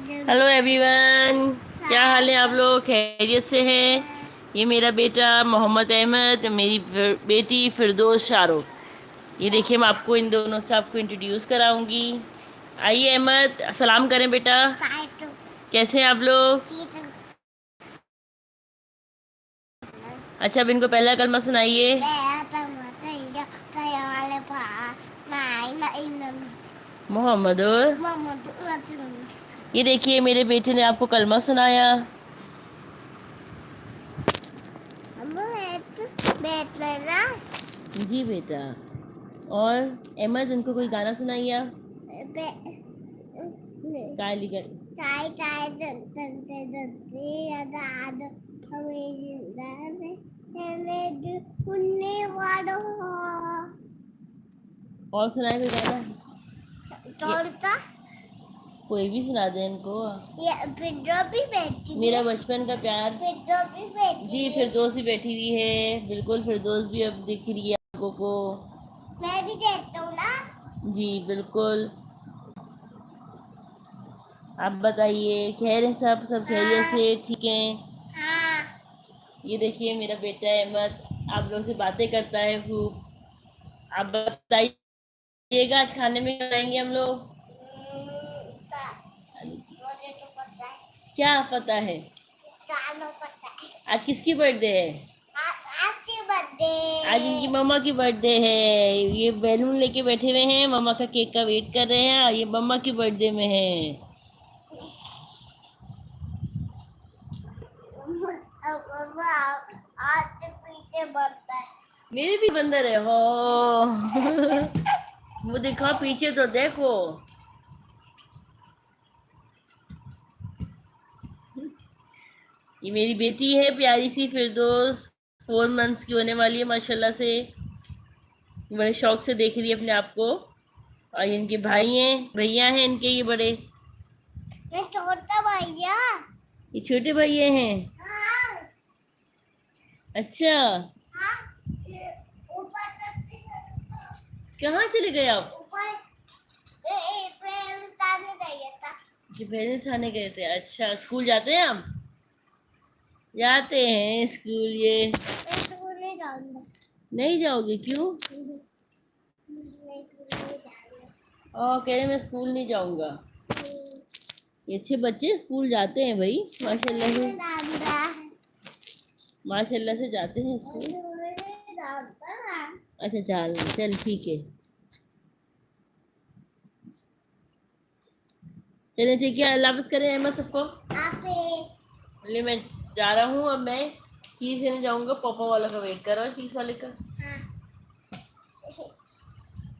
Hello everyone, क्या हाल है? आप लोग खैरियत से हैं? ये मेरा बेटा मोहम्मद अहमद, मेरी बेटी फिरदौस शारो। ये देखिए, मैं आपको इन दोनों से आपको इंट्रोड्यूस कराऊंगी। आइए अहमद, सलाम करें बेटा। कैसे हैं आप लोग? अच्छा, अब इनको पहला कलमा सुनाइए। मोहम्मद। ये देखिए, मेरे बेटे ने आपको कलमा सुनाया। जी बेटा। और अहमद, इनको कोई गाना सुनाइए आप। काली कर चाय चाय दंते दंते याद हमें जिंदा है पुण्य वालों। और सुनाए कोई गाना? कोई भी सुना दे इनको। मेरा बचपन का प्यार। जी, फिरदौस भी बैठी हुई है। बिल्कुल, फिरदौस भी अब दिख रही है आपको को। मैं भी देखता हूँ ना। जी बिल्कुल। आप बताइए, खैर है सब खैरियत से ठीक हैं? हाँ। ये देखिए, मेरा बेटा अहमद आप लोग से बातें करता है खूब। आप बताइएगा, आज खाने में क्या बनाएंगे हम लोग? मुझे तो पता है। क्या पता है? पता है। आज किसकी बर्थडे है? आपकी बर्थडे। आज इनकी मम्मा की बर्थडे है। ये बैलून लेके बैठे हुए हैं, मम्मा का केक का वेट कर रहे हैं, और ये मम्मा की बर्थडे में है। आज पीछे बनता है। मेरे भी बंदर है हो। वो देखो, पीछे तो देखो। ये मेरी बेटी है प्यारी सी फिरदौस, 4 मंथ्स की होने वाली है माशाल्लाह से। बड़े शौक से देख रही है अपने आप को। और ये इनके भाई हैं, भैया हैं इनके, ये बड़े। ये छोटा भैया। ये छोटे भैया हैं। हाँ। अच्छा। हाँ। कहाँ चले गए आप? पेरेंट्स आने गए थे। अच्छा, स्कूल जाते हैं आप? जाते हैं स्कूल। ये स्कूल नहीं जाऊंगा। नहीं जाओगे? क्यों? कह रहे मैं स्कूल नहीं जाऊंगा। ये अच्छे बच्चे स्कूल जाते हैं भाई, माशाल्लाह से। माशाल्लाह से जाते हैं स्कूल। अच्छा, चल चल ठीक है। चलिए ठीक है, अल्लाह हाफ़िज़ करें अहमद सबको। बोले मैं जा रहा हूँ, अब मैं चीज़ लेने जाऊँगा। पापा वाला का वेट कर रहा हूँ, चीज़ वाले का।